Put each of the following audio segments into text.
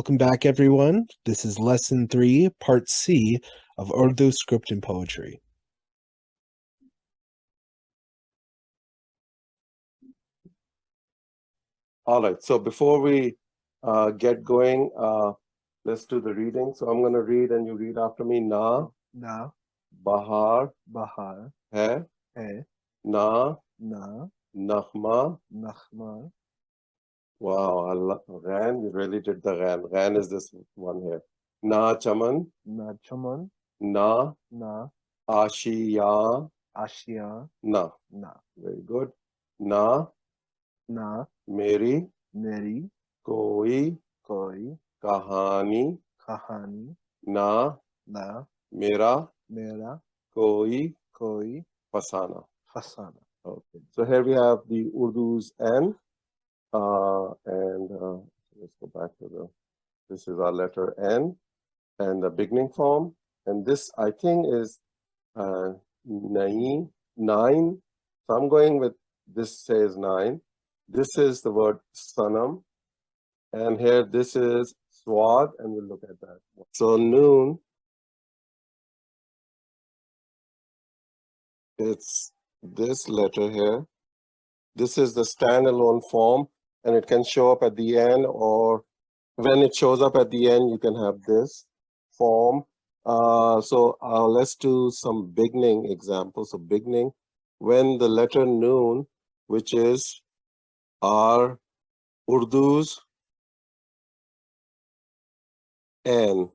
Welcome back, everyone. This is Lesson 3, Part C of Urdu Script and Poetry. All right, so before we get going, let's do the reading. So I'm going to read and you read after me. Na, Bahar, hai, na, naghma. Wow, Allah, Ghan, you really did the Ghan. Ghan is this one here. Na chaman, na, ashiya, na. Very good. Na, meri, koi, kahani, na, mera, koi, fasana. Okay. So here we have the Urdu's N, let's go back to this is our letter N, and the beginning form, and this I think is 9. So I'm going with this says 9. This is the word sanam, and here this is swad, and we'll look at that. So noon, it's this letter here. This is the standalone form, and it can show up at the end, or when it shows up at the end, you can have this form. Let's do some beginning examples. So beginning, when the letter noon, which is our Urdu's N,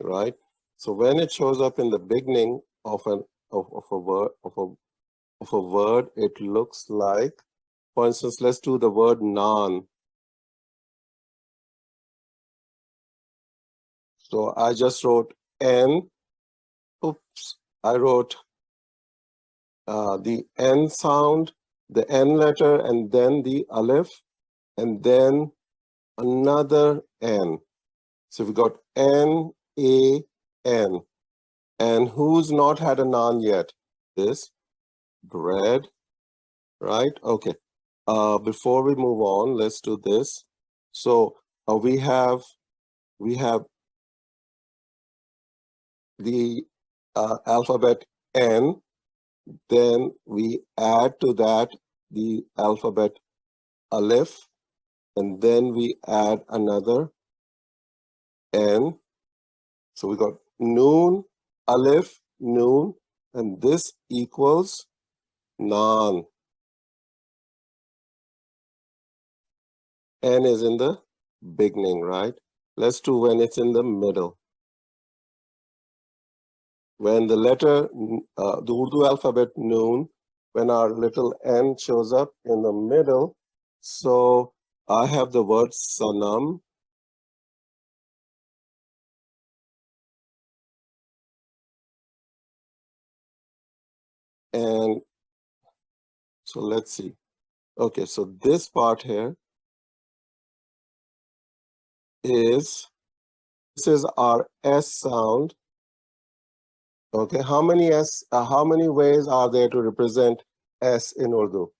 right? So when it shows up in the beginning of a word, it looks like, for instance, let's do the word naan. So I just wrote N. Oops, I wrote the N sound, the N letter, and then the Aleph, and then another N. So we got N, A, N. And who's not had a naan yet? This bread, right? Okay. Before we move on, let's do this. So we have the alphabet N, then we add to that the alphabet Aleph, and then we add another N. So we got noon, Aleph, noon, and this equals naan. N is in the beginning, right? Let's do when it's in the middle. When the letter, the Urdu alphabet noon, when our little N shows up in the middle, so I have the word sanam. And so let's see. Okay, so this part here this is our S sound. Okay, how many ways are there to represent S in Urdu?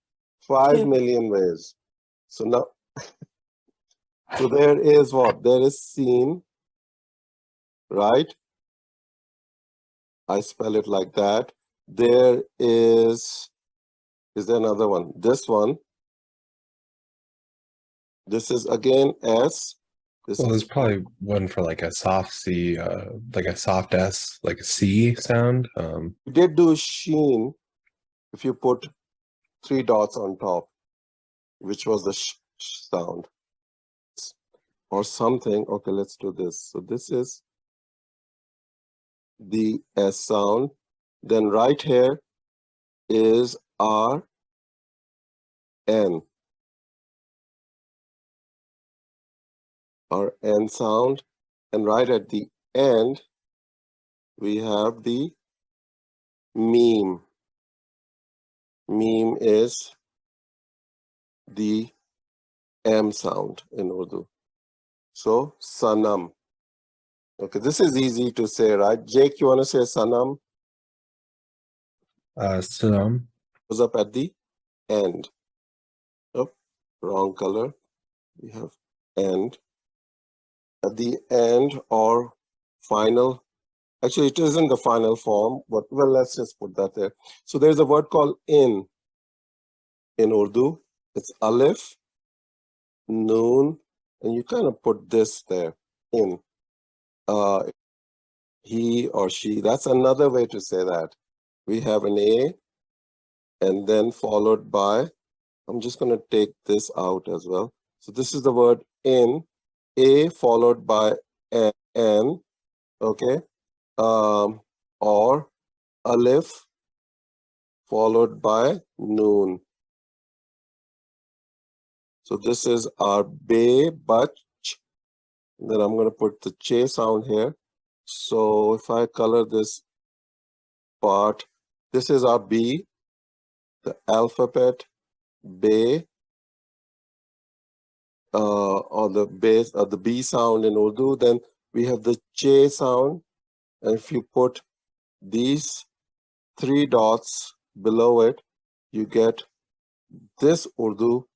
5 million ways. So now, so there is what? There is seen, right? I spell it like that. There is there another one? This one. This is again S. Well, there's probably one for like a soft C, like a soft S, like a C sound. We did do sheen if you put 3 dots on top, which was the sh sound or something. Okay, let's do this. So this is the S sound. Then right here is our N. Our N sound, and right at the end we have the meme. Meme is the M sound in Urdu. So sanam. Okay, this is easy to say, right? Jake, you want to say sanam? Sanam goes up at the end. Oh, wrong color. We have end. at the end or final. Actually, it isn't the final form, but well, let's just put that there. So there's a word called in Urdu. It's alif, noon, and you kind of put this there, in. He or she, that's another way to say that. We have an A and then followed by, I'm just going to take this out as well. So this is the word in, A followed by N, okay? Or alif followed by noon. So this is our be, but, then I'm going to put the che sound here. So if I color this part, this is our B, the alphabet, be, or the base, or the B sound in Urdu. Then we have the che sound. And if you put these 3 dots below it, you get this Urdu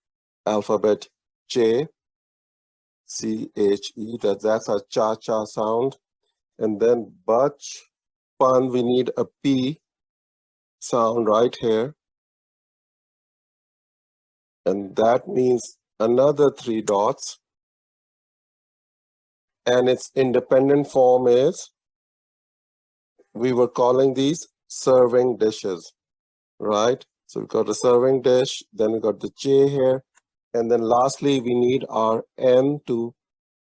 alphabet, che, C-H-E, that's a cha-cha sound. And then bach, pan, we need a P sound right here. And that means another 3 dots. And its independent form is, we were calling these serving dishes, right? So we've got a serving dish, then we got the che here. And then lastly, we need our N to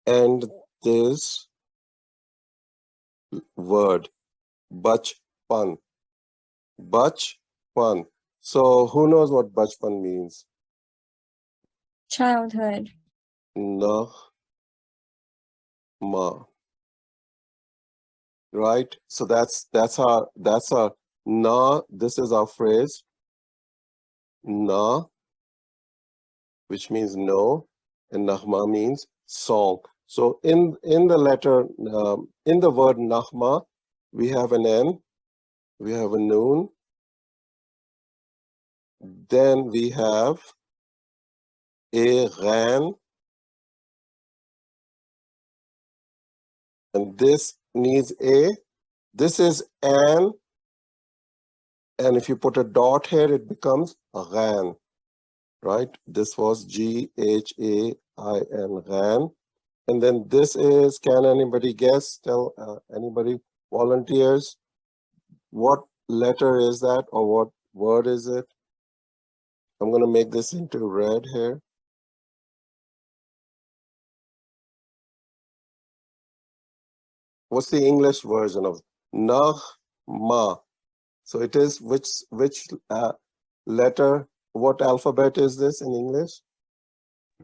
end this word, bachpan. Bachpan. So who knows what bachpan means? Childhood. Nahma. Right? So that's our na, this is our phrase. Na, which means no, and nahma means song. So in the letter, in the word nahma, we have an N, we have a noon, then we have a ghan, and this needs a, this is an, and if you put a dot here, it becomes a ghan, right? This was Ghan, ghan. And then this is, can anybody guess? Tell anybody, volunteers, what letter is that, or what word is it? I'm going to make this into red here. What's the English version of Nahma? So it is which letter, what alphabet is this in English?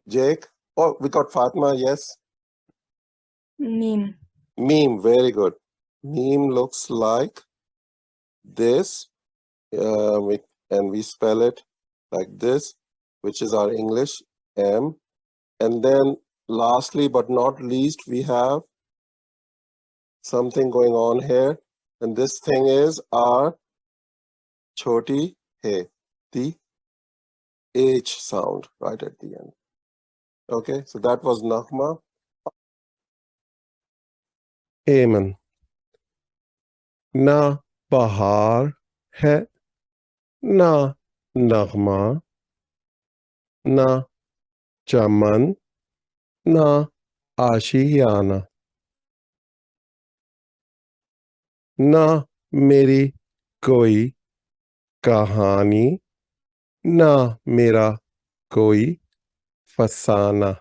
Jake? Oh, we got Fatma, yes? Meme. Meme, very good. Meme looks like this, and we spell it like this, which is our English M. And then lastly, but not least, we have something going on here. And this thing is our choti he, the H sound right at the end. Okay, so that was Nahma. Amen. Na bahar hai, na nagma, na chaman, na ashiyana. ना मेरी कोई कहानी, ना मेरा कोई फसाना।